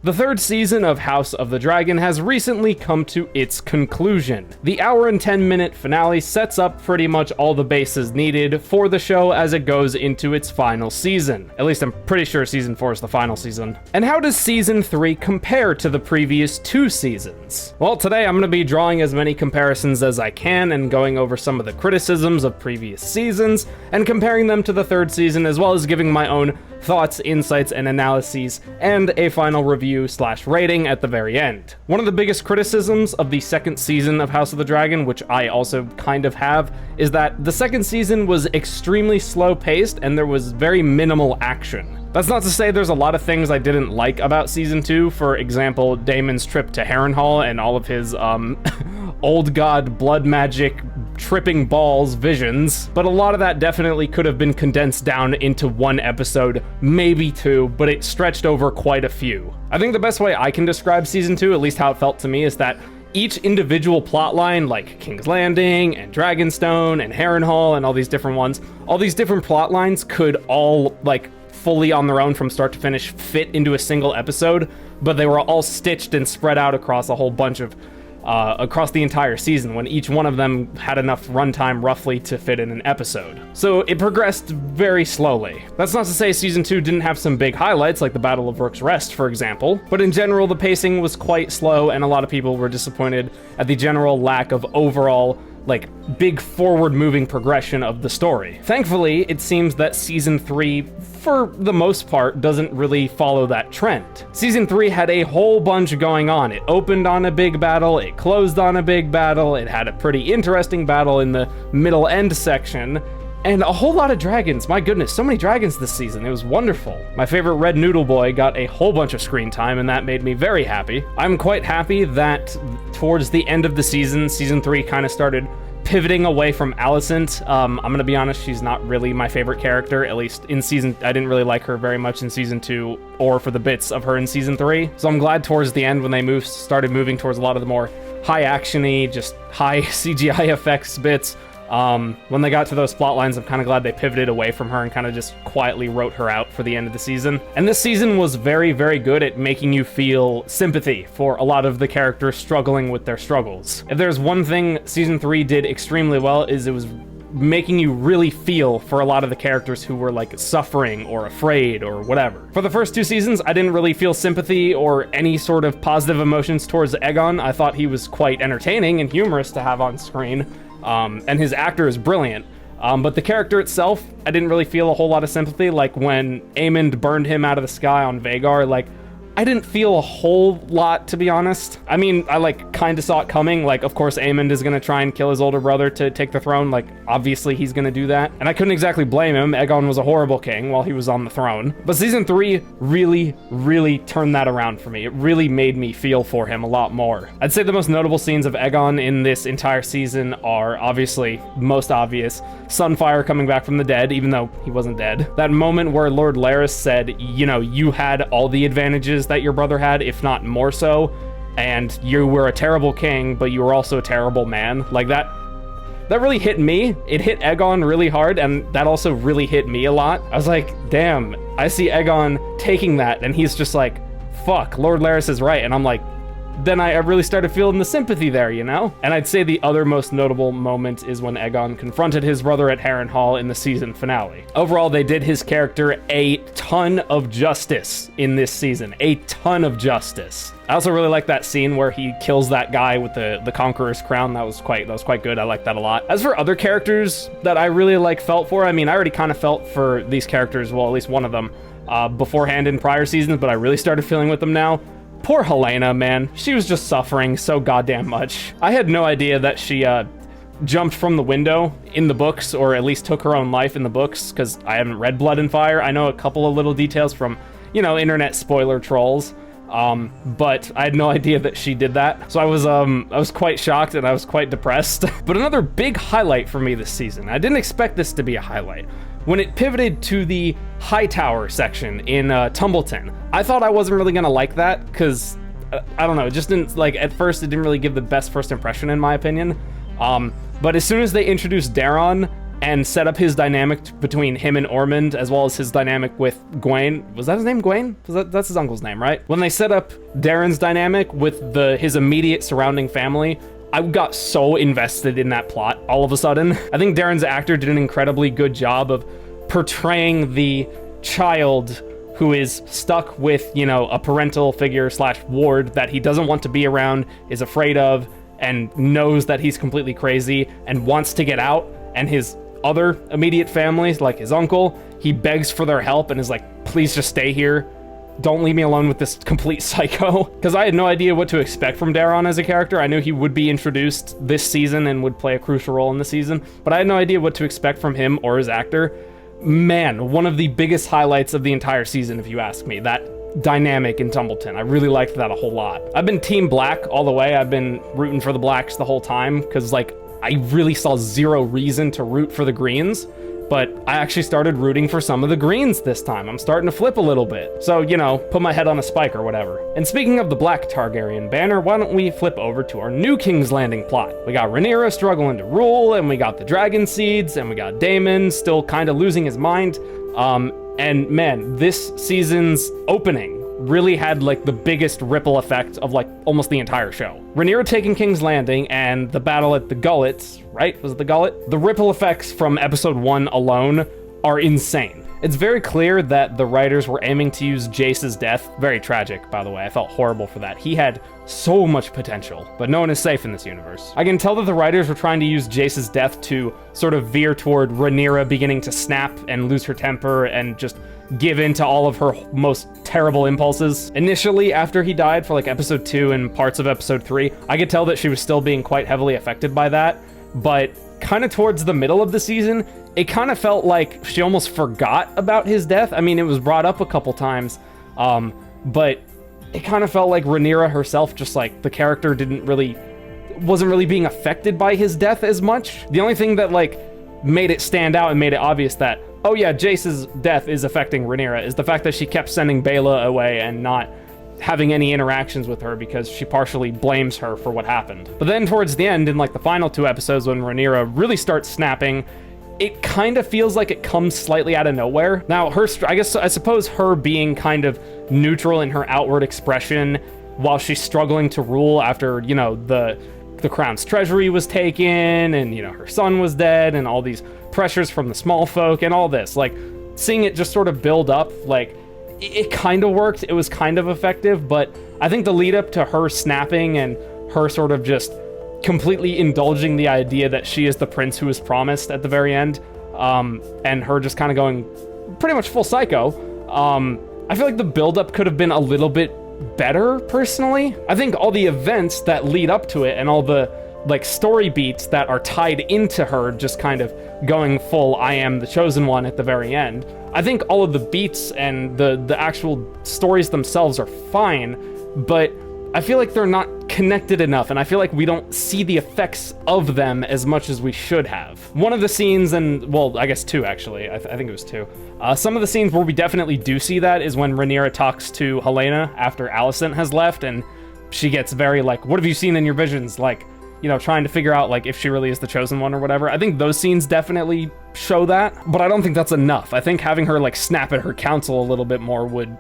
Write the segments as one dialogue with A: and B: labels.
A: The third season of House of the Dragon has recently come to its conclusion. The hour and 10-minute finale sets up pretty much all the bases needed for the show as it goes into its final season. At least I'm pretty sure season 4 is the final season. And how does season 3 compare to the previous 2 seasons? Well, today I'm going to be drawing as many comparisons as I can and going over some of the criticisms of previous seasons and comparing them to the third season, as well as giving my own thoughts, insights, and analyses, and a final review/rating at the very end. One of the biggest criticisms of the second season of House of the Dragon, which I also kind of have, is that the second season was extremely slow-paced and there was very minimal action. That's not to say there's a lot of things I didn't like about season 2, for example, Daemon's trip to Harrenhal and all of his, old god blood magic tripping balls visions, but a lot of that definitely could have been condensed down into one episode, maybe 2, but it stretched over quite a few. I think the best way I can describe season 2, at least how it felt to me, is that each individual plotline, like King's Landing and Dragonstone and Harrenhal and all these different ones, all these different plotlines could all, like, fully on their own from start to finish fit into a single episode, but they were all stitched and spread out across a whole bunch of across the entire season, when each one of them had enough runtime roughly to fit in an episode. So it progressed very slowly. That's not to say season 2 didn't have some big highlights, like the Battle of Rook's Rest, for example, but in general the pacing was quite slow and a lot of people were disappointed at the general lack of overall, like, big forward-moving progression of the story. Thankfully, it seems that season 3, for the most part, doesn't really follow that trend. Season 3 had a whole bunch going on. It opened on a big battle, it closed on a big battle, it had a pretty interesting battle in the middle end section, and a whole lot of dragons. My goodness, so many dragons this season. It was wonderful. My favorite Red Noodle Boy got a whole bunch of screen time, and that made me very happy. I'm quite happy that towards the end of the season, season 3 kind of started pivoting away from Alicent. I'm gonna be honest, she's not really my favorite character, at least in season. I didn't really like her very much in season 2 or for the bits of her in season 3. So I'm glad towards the end when they started moving towards a lot of the more high action-y, just high CGI effects bits. When they got to those plot lines, I'm kind of glad they pivoted away from her and kind of just quietly wrote her out for the end of the season. And this season was very, very good at making you feel sympathy for a lot of the characters struggling with their struggles. If there's one thing season 3 did extremely well, is it was making you really feel for a lot of the characters who were, like, suffering or afraid or whatever. For the first 2 seasons, I didn't really feel sympathy or any sort of positive emotions towards Aegon. I thought he was quite entertaining and humorous to have on screen. And his actor is brilliant. But the character itself, I didn't really feel a whole lot of sympathy. Like, when Aemond burned him out of the sky on Vhagar, like, I didn't feel a whole lot, to be honest. I mean, I, like, kind of saw it coming. Like, of course, Aemond is gonna try and kill his older brother to take the throne. Like, obviously he's gonna do that. And I couldn't exactly blame him. Aegon was a horrible king while he was on the throne. But season 3 really, really turned that around for me. It really made me feel for him a lot more. I'd say the most notable scenes of Aegon in this entire season are, obviously, most obvious, Sunfire coming back from the dead, even though he wasn't dead. That moment where Lord Larys said, you know, you had all the advantages that your brother had, if not more so, and you were a terrible king, but you were also a terrible man. Like, that really hit me. It hit Aegon really hard, and that also really hit me a lot. I was like, damn, I see Aegon taking that, and he's just like, fuck, Lord Larys is right. And I'm like, then I really started feeling the sympathy there, you know? And I'd say the other most notable moment is when Aegon confronted his brother at Harrenhal in the season finale. Overall, they did his character a ton of justice in this season. A ton of justice. I also really like that scene where he kills that guy with the Conqueror's crown. That was quite good. I liked that a lot. As for other characters that I really felt for, I mean, I already kind of felt for these characters, well, at least one of them, beforehand in prior seasons, but I really started feeling with them now. Poor Helena, man. She was just suffering so goddamn much. I had no idea that she jumped from the window in the books, or at least took her own life in the books, because I haven't read Blood and Fire. I know a couple of little details from, you know, internet spoiler trolls, but I had no idea that she did that. So I was quite shocked and I was quite depressed. But another big highlight for me this season, I didn't expect this to be a highlight, when it pivoted to the Hightower section in Tumbleton. I thought I wasn't really gonna like that, because I don't know, it just didn't, like, at first it didn't really give the best first impression in my opinion. But as soon as they introduced Daeron, and set up his dynamic between him and Ormond, as well as his dynamic with Gwaine. Was that his name, Gwaine? That's his uncle's name, right? When they set up Darren's dynamic with his immediate surrounding family, I got so invested in that plot all of a sudden. I think Darren's actor did an incredibly good job of portraying the child who is stuck with, you know, a parental figure / ward that he doesn't want to be around, is afraid of, and knows that he's completely crazy and wants to get out. And his other immediate families, like his uncle, he begs for their help and is like, please just stay here. Don't leave me alone with this complete psycho. Because I had no idea what to expect from Darren as a character. I knew he would be introduced this season and would play a crucial role in the season, but I had no idea what to expect from him or his actor. Man, one of the biggest highlights of the entire season, if you ask me, that dynamic in Tumbleton. I really liked that a whole lot. I've been Team Black all the way. I've been rooting for the Blacks the whole time, because, like, I really saw zero reason to root for the Greens, but I actually started rooting for some of the Greens this time. I'm starting to flip a little bit. So, you know, put my head on a spike or whatever. And speaking of the Black Targaryen banner, why don't we flip over to our new King's Landing plot? We got Rhaenyra struggling to rule, and we got the Dragon Seeds, and we got Daemon still kind of losing his mind. And man, this season's opening really had like the biggest ripple effect of like almost the entire show. Rhaenyra taking King's Landing and the battle at the Gullets, right? Was it the Gullet? The ripple effects from episode 1 alone are insane. It's very clear that the writers were aiming to use Jace's death. Very tragic, by the way. I felt horrible for that. He had so much potential, but no one is safe in this universe. I can tell that the writers were trying to use Jace's death to sort of veer toward Rhaenyra beginning to snap and lose her temper and just give in to all of her most terrible impulses. Initially, after he died for like episode 2 and parts of episode 3, I could tell that she was still being quite heavily affected by that, but kind of towards the middle of the season, it kind of felt like she almost forgot about his death. I mean, it was brought up a couple times, but it kind of felt like Rhaenyra herself, just like the character wasn't really being affected by his death as much. The only thing that like made it stand out and made it obvious that, oh yeah, Jace's death is affecting Rhaenyra is the fact that she kept sending Baela away and not having any interactions with her because she partially blames her for what happened. But then towards the end, in like the final 2 episodes, when Rhaenyra really starts snapping, it kind of feels like it comes slightly out of nowhere. Now, I suppose her being kind of neutral in her outward expression while she's struggling to rule after, you know, the crown's treasury was taken and, you know, her son was dead and all these pressures from the small folk and all this, like seeing it just sort of build up, like it kind of worked. It was kind of effective, but I think the lead up to her snapping and her sort of just completely indulging the idea that she is the prince who was promised at the very end, and her just kind of going pretty much full psycho, I feel like the buildup could have been a little bit better, personally. I think all the events that lead up to it and all the like story beats that are tied into her just kind of going full I am the chosen one at the very end, I think all of the beats and the actual stories themselves are fine, but I feel like they're not connected enough, and I feel like we don't see the effects of them as much as we should have. One of the scenes, and well, I guess 2 actually, I think it was 2. Some of the scenes where we definitely do see that is when Rhaenyra talks to Helena after Alicent has left, and she gets very like, what have you seen in your visions? Like, you know, trying to figure out like if she really is the chosen one or whatever. I think those scenes definitely show that, but I don't think that's enough. I think having her like snap at her council a little bit more would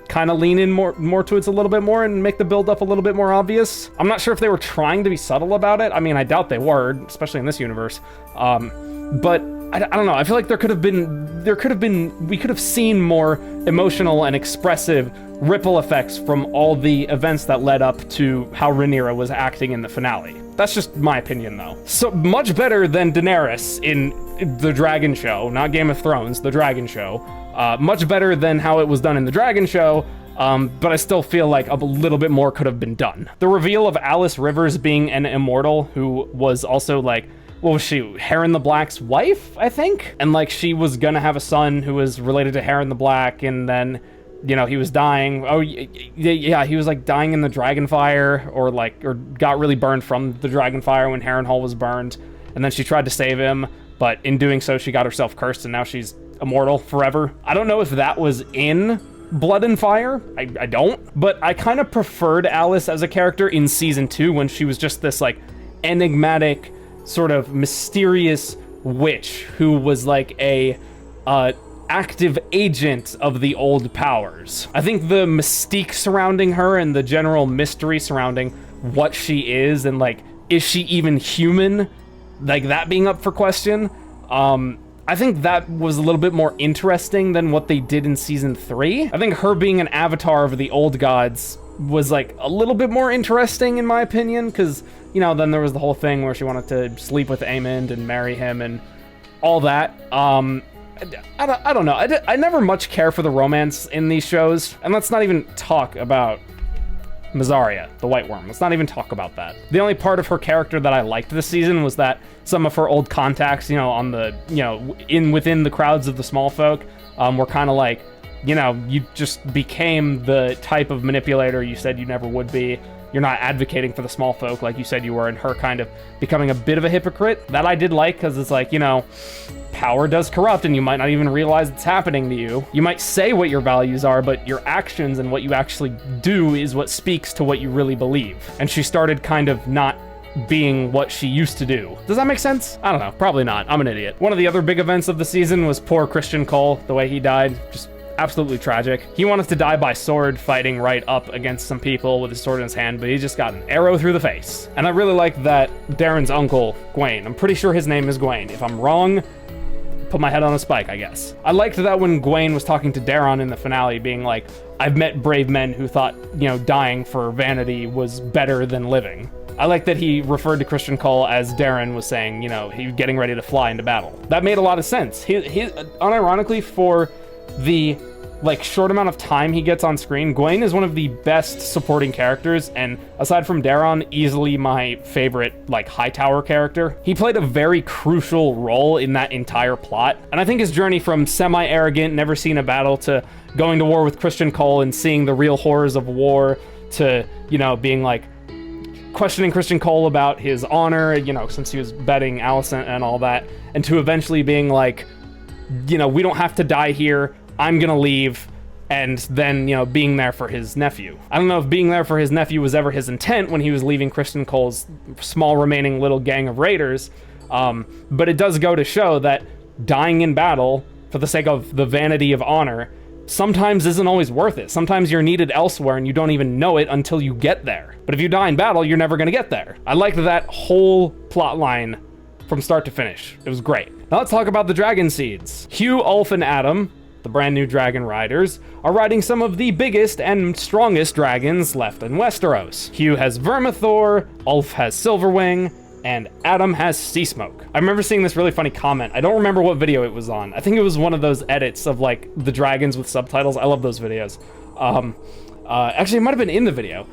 A: kind of lean in more to it a little bit more and make the build up a little bit more obvious. I'm not sure if they were trying to be subtle about it. I mean, I doubt they were, especially in this universe. But I don't know. I feel like we could have seen more emotional and expressive ripple effects from all the events that led up to how Rhaenyra was acting in the finale. That's just my opinion, though. So much better than Daenerys in the Dragon Show, not Game of Thrones, the Dragon Show. Much better than how it was done in the Dragon Show, but I still feel like a little bit more could have been done. The reveal of Alice Rivers being an immortal who was also like, what was she, Harren the Black's wife, I think? And like she was gonna have a son who was related to Harren the Black, and then, you know, he was dying. Oh yeah, he was like dying in the Dragonfire, or got really burned from the Dragonfire when Harrenhal was burned, and then she tried to save him, but in doing so she got herself cursed and now she's immortal forever. I don't know if that was in Blood and Fire. I don't, but I kind of preferred Alice as a character in season 2 when she was just this like enigmatic, sort of mysterious witch who was like a active agent of the old powers. I think the mystique surrounding her and the general mystery surrounding what she is and like, is she even human? Like that being up for question. I think that was a little bit more interesting than what they did in season 3. I think her being an avatar of the old gods was like a little bit more interesting in my opinion, because, you know, then there was the whole thing where she wanted to sleep with Aemond and marry him and all that. I don't know. I never much care for the romance in these shows, and let's not even talk about Mazaria, the White Worm. Let's not even talk about that. The only part of her character that I liked this season was that some of her old contacts, you know, on the, you know, within the crowds of the small folk, were kind of like, you know, you just became the type of manipulator you said you never would be. You're not advocating for the small folk like you said you were, and her kind of becoming a bit of a hypocrite. That I did like, because it's like, you know, power does corrupt, and you might not even realize it's happening to you. You might say what your values are, but your actions and what you actually do is what speaks to what you really believe. And she started kind of not being what she used to do. Does that make sense? I don't know. Probably not. I'm an idiot. One of the other big events of the season was poor Christian Cole, the way he died. Just absolutely tragic. He wanted to die by sword, fighting right up against some people with his sword in his hand, but he just got an arrow through the face. And I really like that Darren's uncle, Gwaine, I'm pretty sure his name is Gwaine. If I'm wrong, put my head on a spike, I guess. I liked that when Gwaine was talking to Daron in the finale, being like, I've met brave men who thought, you know, dying for vanity was better than living. I like that he referred to Christian Cole as Darren was saying, you know, he was getting ready to fly into battle. That made a lot of sense. He unironically, for the like short amount of time he gets on screen, Gwaine is one of the best supporting characters, and aside from Daron, easily my favorite like Hightower character. He played a very crucial role in that entire plot, and I think his journey from semi-arrogant, never seen a battle, to going to war with Christian Cole and seeing the real horrors of war, to, you know, being like questioning Christian Cole about his honor, you know, since he was betting Alicent and all that, and to eventually being like, you know, we don't have to die here, I'm gonna leave, and then, you know, being there for his nephew. I don't know if being there for his nephew was ever his intent when he was leaving Christian Cole's small remaining little gang of raiders, but it does go to show that dying in battle for the sake of the vanity of honor sometimes isn't always worth it. Sometimes you're needed elsewhere and you don't even know it until you get there. But if you die in battle, you're never gonna get there. I liked that whole plot line from start to finish. It was great. Now let's talk about the dragon seeds. Hugh, Ulf, and Adam, the brand new dragon riders, are riding some of the biggest and strongest dragons left in Westeros. Hugh has Vermithor, Ulf has Silverwing, and Adam has Sea Smoke. I remember seeing this really funny comment. I don't remember what video it was on. I think it was one of those edits of like the dragons with subtitles. I love those videos. Actually, it might have been in the video.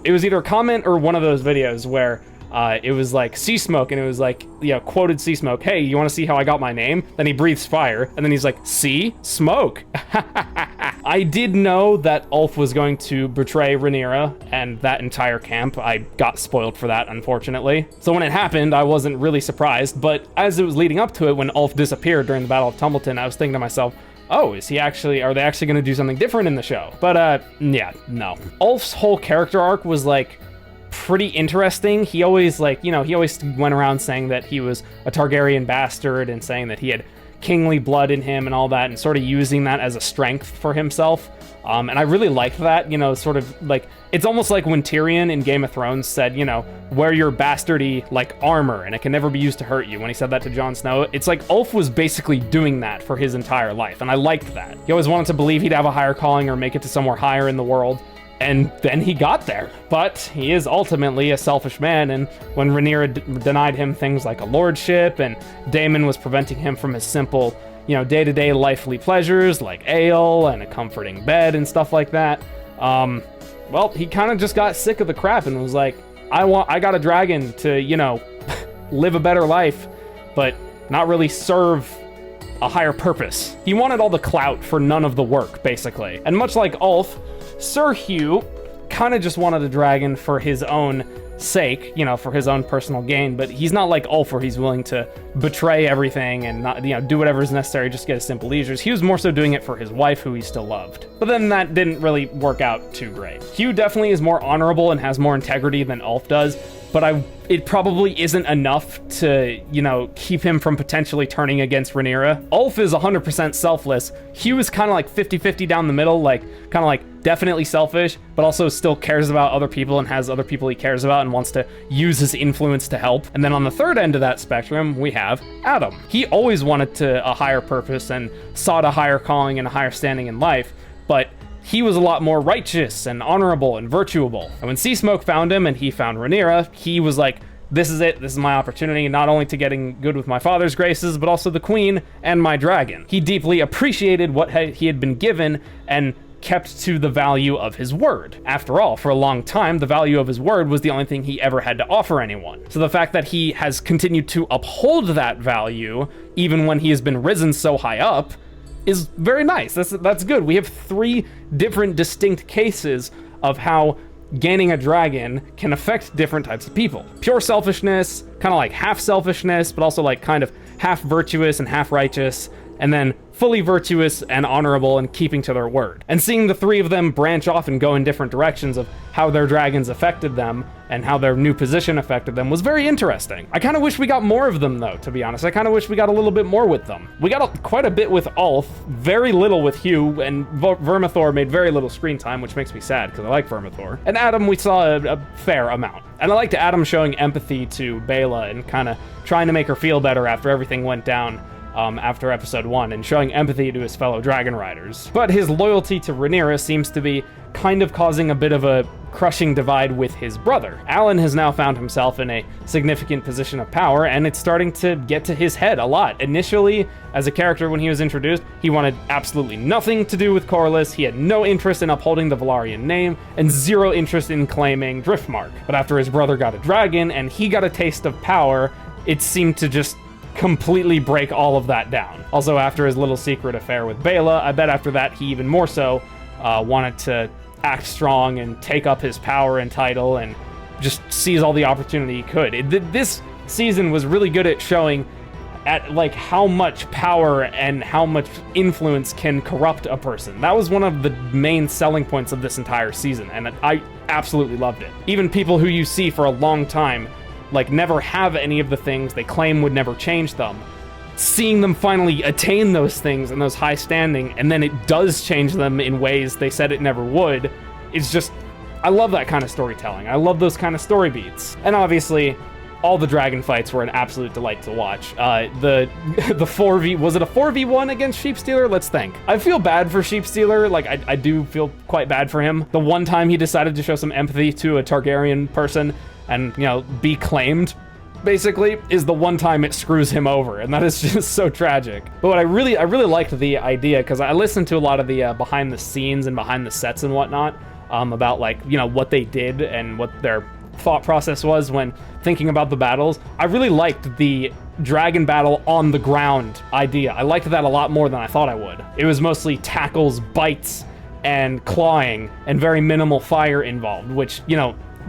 A: It was either a comment or one of those videos where it was like Sea Smoke, and it was like, you know, quoted Sea Smoke, hey, you want to see how I got my name? Then he breathes fire, and then he's like, Sea Smoke. I did know that Ulf was going to betray Rhaenyra and that entire camp. I got spoiled for that, unfortunately. So when it happened, I wasn't really surprised, but as it was leading up to it, when Ulf disappeared during the Battle of Tumbleton, I was thinking to myself, oh, are they actually going to do something different in the show? But yeah, no. Ulf's whole character arc was like pretty interesting. He always like, you know, he always went around saying that he was a Targaryen bastard and saying that he had kingly blood in him and all that, and sort of using that as a strength for himself. And I really liked that, you know, sort of like, it's almost like when Tyrion in Game of Thrones said, you know, wear your bastardy like armor and it can never be used to hurt you. When he said that to Jon Snow, it's like Ulf was basically doing that for his entire life, and I liked that. He always wanted to believe he'd have a higher calling or make it to somewhere higher in the world, and then he got there. But he is ultimately a selfish man, and when Rhaenyra denied him things like a lordship, and Daemon was preventing him from his simple, you know, day-to-day lifely pleasures like ale and a comforting bed and stuff like that, well, he kind of just got sick of the crap and was like, I got a dragon to, you know, live a better life, but not really serve a higher purpose. He wanted all the clout for none of the work, basically. And much like Ulf, Sir Hugh kind of just wanted a dragon for his own sake, you know, for his own personal gain, but he's not like Ulf where he's willing to betray everything and not, you know, do whatever is necessary just to get his simple leisures. He was more so doing it for his wife, who he still loved. But then that didn't really work out too great. Hugh definitely is more honorable and has more integrity than Ulf does, but it probably isn't enough to, keep him from potentially turning against Rhaenyra. Ulf is 100% selfless. Hugh is kind of like 50-50 down the middle, definitely selfish, but also still cares about other people and has other people he cares about and wants to use his influence to help. And then on the third end of that spectrum, we have Adam. He always wanted a higher purpose and sought a higher calling and a higher standing in life, but he was a lot more righteous and honorable and virtuable. And when Seasmoke found him and he found Rhaenyra, he was like, this is it. This is my opportunity, not only to getting good with my father's graces, but also the queen and my dragon. He deeply appreciated what he had been given and kept to the value of his word. After all, for a long time, the value of his word was the only thing he ever had to offer anyone. So the fact that he has continued to uphold that value, even when he has been risen so high up, is very nice. That's good. We have 3 different distinct cases of how gaining a dragon can affect different types of people. Pure selfishness, kind of like half selfishness, but also like kind of half virtuous and half righteous, and then fully virtuous and honorable and keeping to their word. And seeing the 3 of them branch off and go in different directions of how their dragons affected them and how their new position affected them was very interesting. I kind of wish we got more of them though, to be honest. I kind of wish we got a little bit more with them. We got quite a bit with Ulf, very little with Hugh, and Vermithor made very little screen time, which makes me sad because I like Vermithor. And Adam, we saw a fair amount. And I liked Adam showing empathy to Bela and kind of trying to make her feel better after everything went down after episode 1, and showing empathy to his fellow dragon riders. But his loyalty to Rhaenyra seems to be kind of causing a bit of a crushing divide with his brother. Alan has now found himself in a significant position of power, and it's starting to get to his head a lot. Initially, as a character when he was introduced, he wanted absolutely nothing to do with Corlys. He had no interest in upholding the Velaryon name, and 0 interest in claiming Driftmark. But after his brother got a dragon, and he got a taste of power, it seemed to just completely break all of that down. Also, after his little secret affair with Bela, I bet after that he even more so wanted to act strong and take up his power and title and just seize all the opportunity he could. This season was really good at showing at like how much power and how much influence can corrupt a person. That was one of the main selling points of this entire season, and I absolutely loved it. Even people who you see for a long time never have any of the things they claim would never change them, seeing them finally attain those things and those high standing, and then it does change them in ways they said it never would, it's just, I love that kind of storytelling. I love those kind of story beats. And obviously, all the dragon fights were an absolute delight to watch. The 4v, was it a 4v1 against Sheepstealer? Let's think. I feel bad for Sheepstealer, I do feel quite bad for him. The one time he decided to show some empathy to a Targaryen person and, be claimed, basically, is the one time it screws him over, and that is just so tragic. But what I really liked the idea, because I listened to a lot of the behind the scenes and behind the sets and whatnot, about what they did and what their thought process was when thinking about the battles. I really liked the dragon battle on the ground idea. I liked that a lot more than I thought I would. It was mostly tackles, bites, and clawing, and very minimal fire involved, which,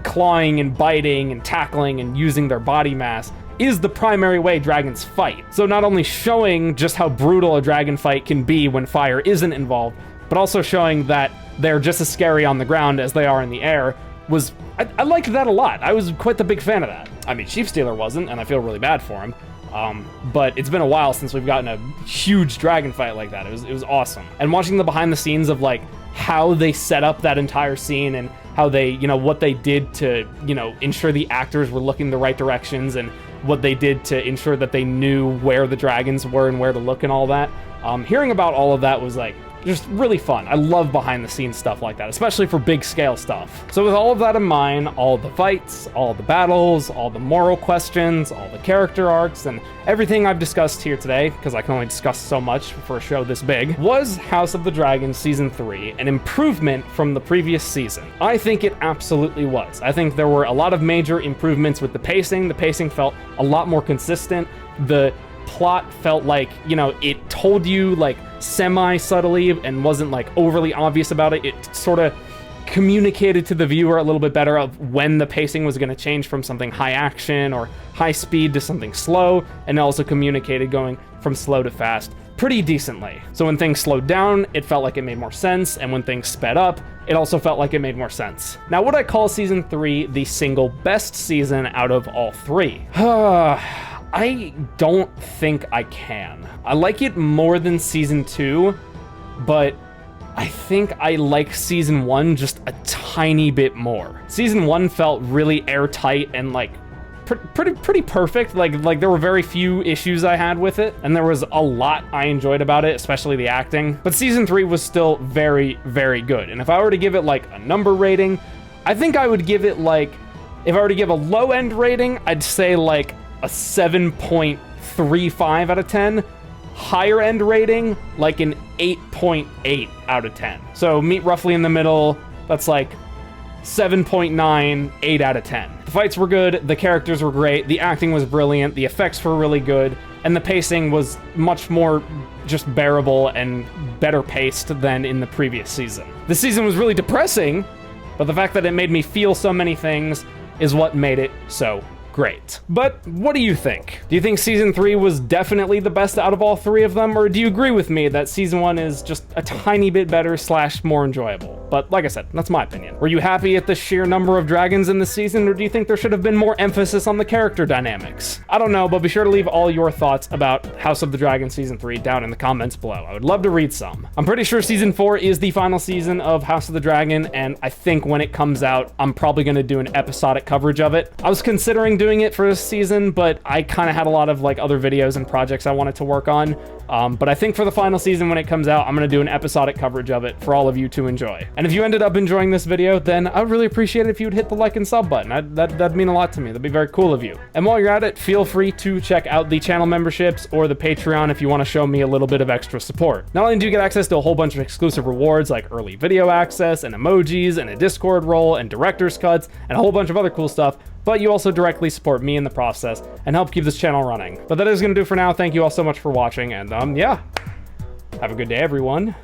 A: clawing and biting and tackling and using their body mass is the primary way dragons fight. So not only showing just how brutal a dragon fight can be when fire isn't involved, but also showing that they're just as scary on the ground as they are in the air was, I liked that a lot. I was quite the big fan of that. I mean, Sheepstealer wasn't, and I feel really bad for him. But it's been a while since we've gotten a huge dragon fight like that. It was awesome. And watching the behind the scenes of how they set up that entire scene and how they, what they did to, ensure the actors were looking the right directions, and what they did to ensure that they knew where the dragons were and where to look and all that. Hearing about all of that was just really fun. I love behind the scenes stuff like that, especially for big scale stuff. So with all of that in mind, all the fights, all the battles, all the moral questions, all the character arcs, and everything I've discussed here today, because I can only discuss so much for a show this big, was House of the Dragon Season 3 an improvement from the previous season? I think it absolutely was. I think there were a lot of major improvements with the pacing. The pacing felt a lot more consistent. The plot felt like, it told you semi-subtly and wasn't overly obvious about it. It sort of communicated to the viewer a little bit better of when the pacing was going to change from something high action or high speed to something slow, and also communicated going from slow to fast. pretty decently. So when things slowed down, it felt like it made more sense, and when things sped up, it also felt like it made more sense. Now, would I call season 3 the single best season out of all 3? I don't think I can. I like it more than season 2, but I think I like season 1 just a tiny bit more. Season 1 felt really airtight and like pretty perfect. Like there were very few issues I had with it, and there was a lot I enjoyed about it, especially the acting. But season 3 was still very, very good. And if I were to give it like a number rating, I think I would give it like, if I were to give a low end rating, I'd say like a 7.35 out of 10. Higher end rating, like an 8.8 out of 10. So meet roughly in the middle, that's like 7.9, 8 out of 10. The fights were good, the characters were great, the acting was brilliant, the effects were really good, and the pacing was much more just bearable and better paced than in the previous season. The season was really depressing, but the fact that it made me feel so many things is what made it so great. But what do you think? Do you think season 3 was definitely the best out of all 3 of them, or do you agree with me that season 1 is just a tiny bit better / more enjoyable? But like I said, that's my opinion. Were you happy at the sheer number of dragons in the season, or do you think there should have been more emphasis on the character dynamics? I don't know, but be sure to leave all your thoughts about House of the Dragon season 3 down in the comments below. I would love to read some. I'm pretty sure season 4 is the final season of House of the Dragon, and I think when it comes out, I'm probably going to do an episodic coverage of it. I was considering doing it for this season, but I kind of had a lot of like other videos and projects I wanted to work on. But I think for the final season when it comes out, I'm going to do an episodic coverage of it for all of you to enjoy. And if you ended up enjoying this video, then I would really appreciate it if you would hit the like and sub button. That'd mean a lot to me. That'd be very cool of you. And while you're at it, feel free to check out the channel memberships or the Patreon if you want to show me a little bit of extra support. Not only do you get access to a whole bunch of exclusive rewards like early video access and emojis and a Discord role and director's cuts and a whole bunch of other cool stuff, but you also directly support me in the process and help keep this channel running. But that is going to do for now. Thank you all so much for watching, and yeah, have a good day, everyone.